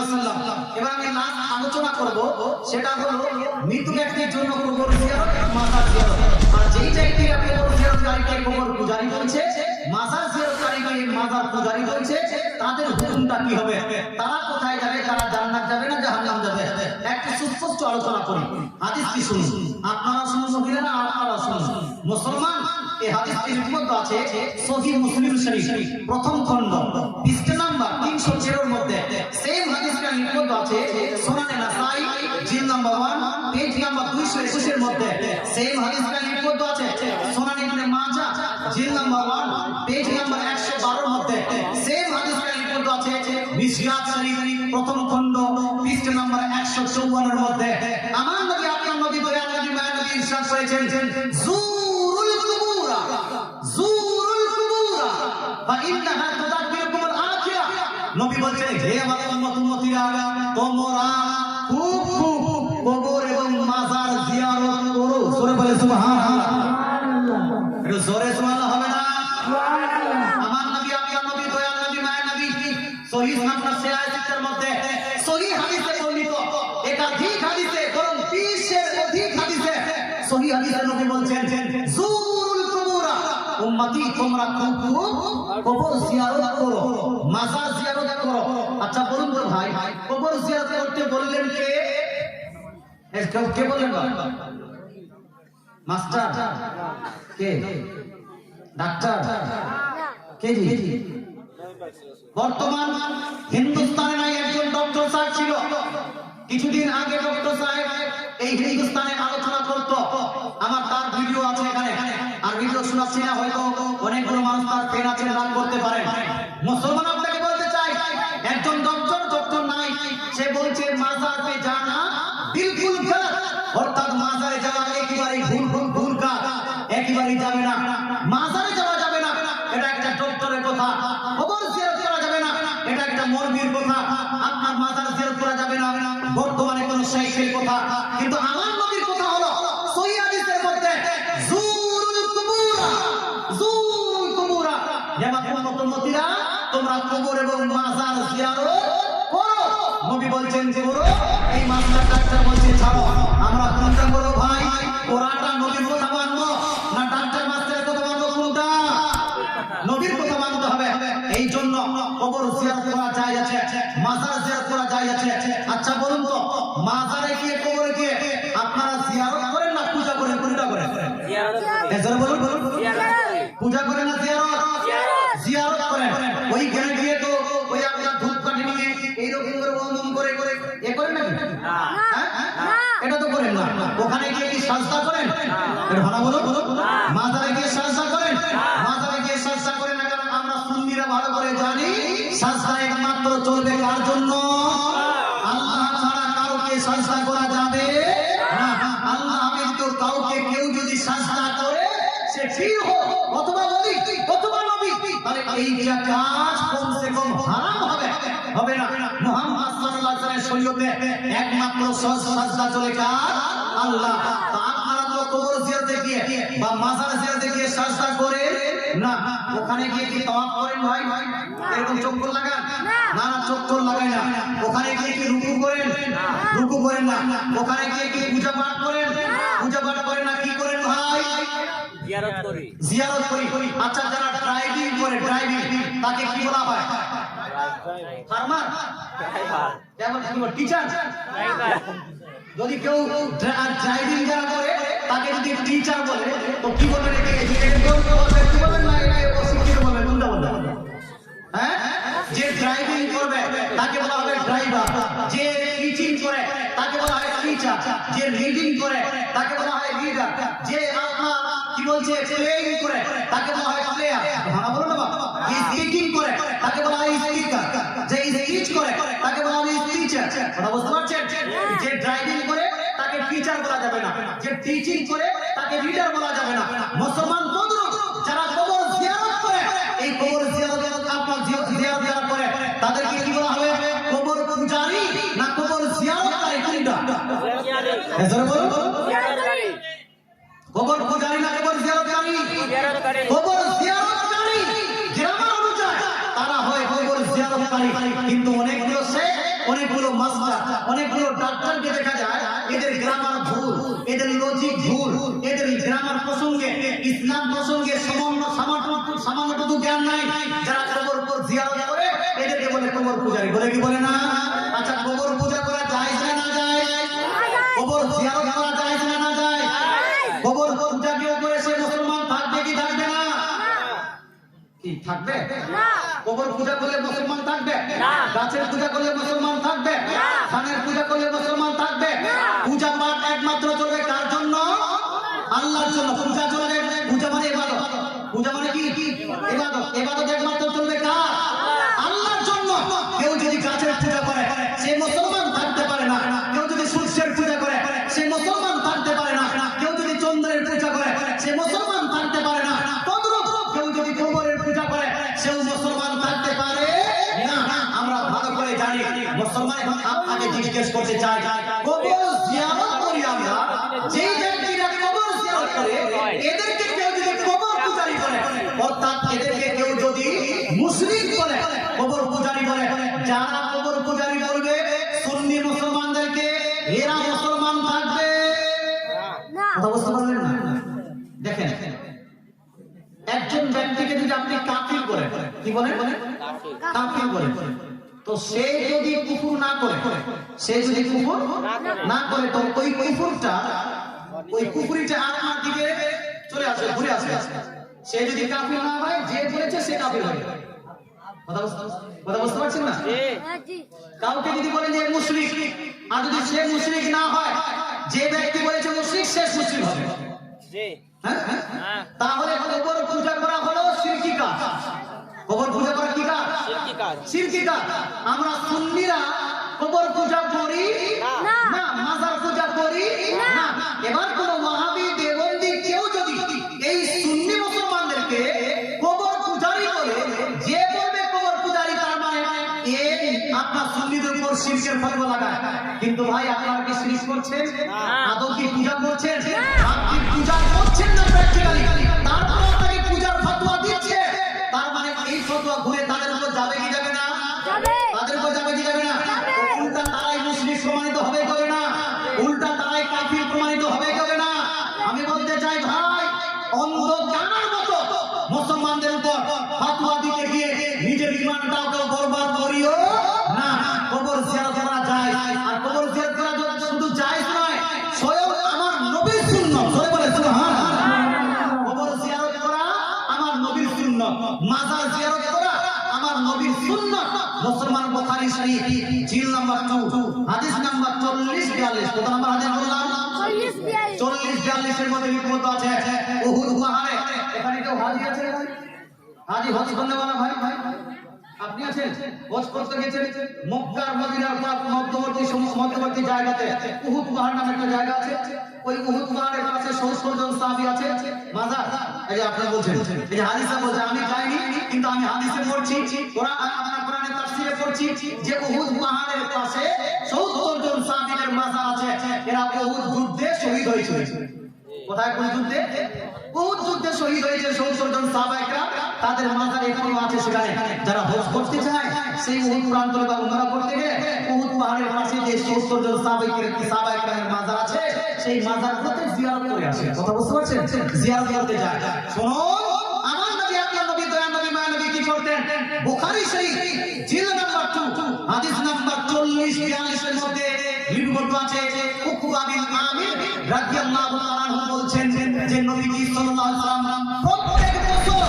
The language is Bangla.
ওয়াসাল্লাম। এবার আমি লাস্ট আলোচনা করব, সেটা হলো মৃত ব্যক্তির জন্য কবর জিয়ারত, মাজার জিয়ারত। আর যেই ব্যক্তিরা কবর জিয়ারতকারীকে কবর পূজারি বলছে, মাজার জিয়ারতকারীকে মাজার পূজারি বলছে, তাদের হুকুমটা কি হবে? তারা কোথায় যাবে? তারা জান্নাত যাবে না জাহান্নাম যাবে? একটা সুস্পষ্ট আলোচনা করি। হাদিসটি শুনুন, আপনারা শুনুন, মহিলারা আপনারা শুনুন। মুসলমান, এই হাদিসটি লিপিবদ্ধ আছে সহিহ মুসলিম শরীফ প্রথম খণ্ড পৃষ্ঠা নাম্বার 313 এর মধ্যে। সেম হাদিসটা লিপিবদ্ধ আছে সুনানে নাসাই জিলদ নাম্বার 1 পেজ নাম্বার 221 এর মধ্যে। সেম হাদিসটা লিপিবদ্ধ আছে সুনানে ইবনে মাজাহ জিলদ নাম্বার 1 পেজ নাম্বার 112 এর মধ্যে। সেম হাদিসটা লিপিবদ্ধ আছে মিশকাত শরীফ প্রথম খণ্ড পৃষ্ঠা নাম্বার 154 এর মধ্যে। আমার নবী, আপনার নবী, দয়াল নবী, মায়া নবী ইরশাদ করেছেন, জুরুল কুবুরা, জুরুল কুবুরা ফাইন্নাহা তুযাক্কিরুকুমুল আখিরাহ। নবী বলেন, হে আমার উম্মতীরা, তোমরা খুব খুব কবর এবং মাজার জিয়ারত করো। জোরে বলে সুবহানাল্লাহ। একটু জোরে সুবহানাল্লাহ হবে না? আমার নবী, আপনার নবী, দয়াল নবী, মায়া নবী সহিহ আপনার সিরাতের মধ্যে সহিহ হাদিসে বর্ণিত, একাধিক হাদিসে, বরং 20 এর অধিক হাদিসে সহিহ হাদিসে নবী বলছেন, জুরুল কুবুরা, উম্মতি তোমরা খুব খুব কবর জিয়ারত করো, মাজার জিয়ারত করো। আচ্ছা বলুন তো ভাই, কবর জিয়ারত করতে বললেন কে? কে বললেন? মাস্টার? কে? ডাক্তার? কে? জি বর্তমান হিন্দুস্তানে নাই একজন ডক্টর সাহেব ছিল, কিছুদিন আগে ডক্টর সাহেব এই হিন্দুস্তানে আলোচনা করতো। আমার তার ভিডিও আছে এখানে, আর ভিডিও শোনাচ্ছি না, হয়তো অনেকগুলো মানুষ তার পেন আছে, রাগ করতে পারেন। মুসলমান আপনাকে বলতে চাই, একজন ডক্টর নাই, সে বলছে মাজার পে জানা বিলকুল গলত, অর্থাৎ মাজারে যাওয়া একেবারেই ভুল কাজ, একেবারেই যাবে না, মাজারে যাওয়া যাবে না, এটা একটা ডক্টরের কথা। কবর জিয়ারত করা যাবে না, এটা একটা মরবির কথা। আপনার মাজার জিয়ারত করা যাবে না, বর্তমানে কোন শাইখের কথা। কিন্তু আমার নবীর কথা হলো সহিহ হাদিসের মধ্যে, জুরুল কুবুরা, জুরুল কুবুরা, হে আমার উম্মতীরা, তোমরা কবর এবং মাজার জিয়ারত করো। নবী বলছেন যে করো, এই মাজার ডাক্তার বলছে ছাড়ো। আমরা কোনটা করব ভাই? কোরআনটা নবীর কথা মানবো না ডাক্তার মাস্টারের কথা মানবো? কোনটা? নবীর কথা মানতে হবে। এই জন্য কবর জিয়ারত করা যায় আছে, মাজার জিয়ারত করা যায় আছে। আচ্ছা বলুন তো, মাজারে গিয়ে কবরে গিয়ে আপনারা জিয়ারত করেন না পূজা করেন? কোনটা করেন? জিয়ারত বলুন, পূজা করেন না জিয়ারত? জিয়ারত করেন। ওই গেলে গিয়ে তো ওই আপনার ধূপকাঠি নিয়ে এইরকম করে বন্ধন করে এ করেন নাকি? এটা তো করেন না। ওখানে গিয়ে কি সাজদা করেন? এটা ভালো বলো। মাজারে গিয়ে সাজদা করেন? মাজারে গিয়ে সাজদা করেন না, কারণ আমরা সুন্নিরা ভালো করে জানি সাজদা একমাত্র চলবে কার জন্য? আল্লাহ ছাড়া কাউকে সাজদা করা যাবে না। আল্লাহ ব্যতীত কাউকে কেউ যদি সাজদা করে, সে পীর হোক অথবা ওলি অথবা নবী, তাহলে এই কাজ কমসে কম হারাম হবে না। মুহাম্মদ সাল্লাল্লাহু আলাইহি ওয়াসাল্লামের শরীয়তে একমাত্র সাজদা চলে কার? আল্লাহ। তা আপনারা তো কবর জিয়ারতে গিয়ে বা মাজার জিয়ারতে গিয়ে সাজদা করে না, ওখানে গিয়ে কি তাওয়াফ করেন ভাই? এরকম চক্কর লাগান? না না, চক্কর লাগাই না। ওখানে গিয়ে কি রুকু করেন? রুকু করেন না। ওখানে গিয়ে কি পূজা পাঠ করেন? পূজা পাঠ করেন না। কি করেন ভাই? জিয়ারত করি। জিয়ারত করি। আচ্ছা, যারা ড্রাইভিং করে, ড্রাইভিং, তাকে কি বলা হয়? ফার্মার? ড্রাইভার? কেমন টিচার? যদি কেউ ড্রাইভিং যারা করে তাকে যদি টিচার বলে, তো কি বলবেন? কি বলবেন না অশিক্ষিত বলবেন? কোনটা বলবেন? হ্যাঁ, যে ড্রাইভিং করবে তাকে বলা হবে ড্রাইভার, যে টিচিং করে তাকে বলা হয় টিচার, যে রিডিং করে তাকে বলা হয় রিডার, যে আপনার কি বলছে প্লেইং করে তাকে বলা হয় প্লেয়ার। ভালো বলো না বাবা। যে স্পিকিং করে তাকে বলা হয় স্পিকার, যে স্পিচ করে তাকে বলা হয় টিচার। কথা বুঝতে পারছেন? যে ড্রাইভিং করে তাকে টিচার বলা যাবে না, যে টিচিং করে তাকে রিডার বলা যাবে না। মুসলমান বন্ধুরা, যারা কবর জিয়ারত করে, এই কবর জিয়ারত আপনার জিয়ারত যারা করে তাদেরকে কি বলা হবে? কবর পূজারি না কবর জিয়ারতকারী? কোনটা? এজরে বলো। কবর পূজারি না কবর জিয়ারতকারী? কবর জিয়ারতকারী গ্রামার অনুযায়ী তারা হয় কবর জিয়ারতকারী, কিন্তু অনেকগুলো শেখ অনেকগুলো মাস্টার, অনেকগুলো ডাক্তারকে দেখা যায় এদের গ্রামার ভুল, এদের লজিক ভুল, এদের গ্রামার প্রসঙ্গে, ইসলাম প্রসঙ্গে সামান্যটুকু জ্ঞান নাই। যারা কবর উপর জিয়ারত করে এদেরকে বলে কবর পূজারী, বলে কি বলে না? আচ্ছা, কবর পূজা করা যায় না যায়? কবর জিয়ারত করা যায় না যায়? কবর পূজা কেউ করে সে মুসলমান থাকবে কি থাকবে না? কি থাকবে না? কবর পূজা করলে মুসলমান থাকবে না? গাছের পূজা করলে মুসলমান থাকবে না? ধানের পূজা করলে মুসলমান থাকবে না? পূজা পাঠ একমাত্র চলবে কার জন্য? আল্লাহর জন্য। পূজা চলবে, পূজা মানে ইবাদত, পূজা মানে কি? ইবাদত। ইবাদত একমাত্র চলবে কার? আল্লাহর জন্য। কেউ যদি গাছের পূজা করে সে মুসলমান থাকতে পারে না। কেউ যদি সূর্যের পূজা করে সে মুসলমান থাকতে পারে না। কেউ যদি চন্দ্রের পূজা করে সে মুসলমান থাকতে পারে না। তদ্রূপ কেউ যদি কবরের পূজা করে সেও মুসলমান থাকতে পারে না। আমরা ভালো করে জানি মুসলমান। এখন আপনাকে জিজ্ঞেস করতে চাই, কবর জিয়ারত করি আমরা, যে ব্যক্তিরা কবর জিয়ারত করে এদেরকে কেউ যদি কবর পূজারী বলে, অর্থাৎ এদেরকে কেউ যদি মুশরিক বলে, কবর পূজারী বলে, যারা কবর পূজারী বলবে সুন্নি মুসলমানদেরকে, এরা মুসলমান থাকবে না। কথা বুঝতে পারলেন না? দেখেন, একজন ব্যক্তিকে যদি আপনি কাফির বলেন, কি বলেন? কাফির বলেন, তো সে যদি কুফর না করে, সে যদি কুফর না করে, তো ওই কুফরটা, ওই কুফরিটা আপনার দিকে চলে আসে, ঘুরে আসে। সে যদি কাফির না হয়, যে বলেছে সে কাফির হবে। কথা বুঝতে পারছেন না? কাউকে যদি বলেন যে মুশরিক, আর যদি সে মুশরিক না হয়, যে ব্যক্তি বলেছে মুশরিক সে মুশরিক হবে। তাহলে কবর পূজা করা হলো শিরকি কাজ। কবর পূজা করা কি কাজ? শিরকি কাজ। আমরা সুন্নিরা কবর পূজা করি না, মাজার পূজা করি না। এবার কোন ওয়াহাবি দেওবন্দি কেউ যদি এই সুন্নি মুসলমানদেরকে কবর পূজারী বলে, যে বলবে কবর পূজারী, তার মানে এই আপনার সুন্নিদের উপর শিরকের ফতোয়া লাগায়। কিন্তু ভাই, আপনারা কি শিরক করছেন? আদৌ কি পূজা করছেন? আপনি পূজা করছেন না প্র্যাকটিক্যালি, তারপর আপনাকে পূজার ফতোয়া দিচ্ছে। তার মানে এই ফতোয়া ঘুরে তাদের উপর যাবে কি যাবে না? তাদের উপর যাবে কি যাবে না? উল্টা তারাই মুশরিক প্রমাণিত হবে কবে না? উল্টা তারাই কাফির প্রমাণিত হবে কবে না? আমি বলতে চাই ভাই, অন্ধ জানার মতো মুসলমানদের উপর ফতোয়া দিতে গিয়ে নিজের ঈমানটাকে বরবাদ করিও না। কবর জিয়ারত করা যায়, আর কবর জিয়ারত করা শুধু জায়েজ নয়, স্বয়ং আমার নবীর সুন্নাত। সবাই বলে সুবহানাল্লাহ। কবর জিয়ারত করা আমার নবীর সুন্নাত, মাজার জিয়ারত করা আমার নবীর সুন্নাত। মুসলমান বুখারী শরীফ জিল নাম্বার 2 হাদিস নাম্বার 40-42। কত নাম্বার হাদিস বললাম? 40-42 এর মধ্যে লিখিত আছে উহুদ পাহাড়ে। এখানে কেউ হাজি আছে? হাজি হজ করতে বলা ভাই, ভাই আপনি আছেন? হজ করতে গেছেন মক্কার মদিনার মধ্যবর্তী জায়গাতে উহুদ পাহাড় নামে একটা জায়গা আছে। ওই উহুদ পাহাড়ের পাশে 70 জন সাহাবী আছে, মাজার। এই যে আপনি বলছেন, এই যে হাদিসে বলছে, আমি যাইনি কিন্তু আমি হাদিসে পড়ছি, কোরআনের তাফসীরে পড়ছি যে উহুদ পাহাড়ের পাশে 70 জন সাহাবীদের মাজার আছে। এরা উহুদ যুদ্ধে শহীদ হয়েছিল। কোথায়? কোন যুদ্ধে? উহুদ যুদ্ধে শহীদ হয়েছে 70 জন সাহাবা। তাদের মাজার এখনো আছে সেখানে। যারা হজ করতে চায় সেই উহুদ প্রান্তরে বা উমরা করতে গেলে উহুদ পাহাড়ের পাশে যে 70 জন সাহাবায়ে মাজার আছে, সেই মাজারগুলোতে জিয়ারত করে আসে। কথা বুঝতে পারছেন? জিয়ারত করতে যায়। শুনুন, আমার নবী, আপনার নবী, দয়া নবী, মায়া নবী কি করতেন? বুখারী শরীফ জিল নাম্বার 2 হাদিস নাম্বার 40-42 এর মধ্যে লিপিবদ্ধ আছে। উকবা বিন আমির রাদিয়াল্লাহু তাআলা আনহু বলছেন যে নবীজি সাল্লাল্লাহু আলাইহি ওয়াসাল্লাম প্রত্যেক বছর